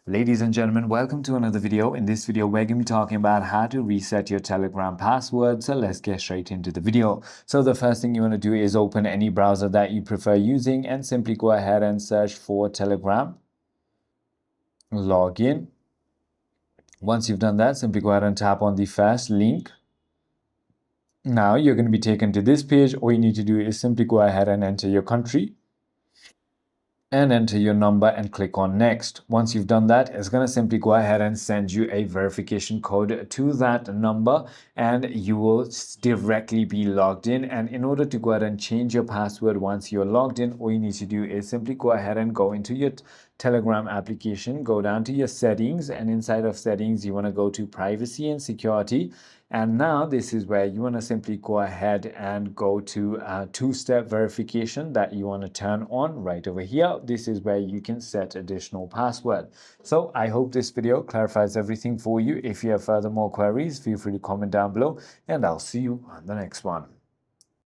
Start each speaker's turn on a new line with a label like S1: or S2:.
S1: Ladies and gentlemen, welcome to another video. In this video, we're going to be talking about how to reset your Telegram password. So let's get straight into the video. So the first thing you want to do is open any browser that you prefer using and simply go ahead and search for Telegram. Log in. Once you've done that, simply go ahead and tap on the first link. Now you're going to be taken to this page. All you need to do is simply go ahead and enter your country and enter your number and click on next. Once you've done that, it's going to simply go ahead and send you a verification code to that number and you will directly be logged in. And in order to go ahead and change your password once you're logged in, all you need to do is simply go ahead and go into your Telegram application, go down to your settings, and inside of settings you want to go to privacy and security. And now this is where you want to simply go ahead and go to two-step verification that you want to turn on right over here. This is where you can set additional password. So I hope this video clarifies everything for you. If you have further more queries, feel free to comment down below and I'll see you on the next one.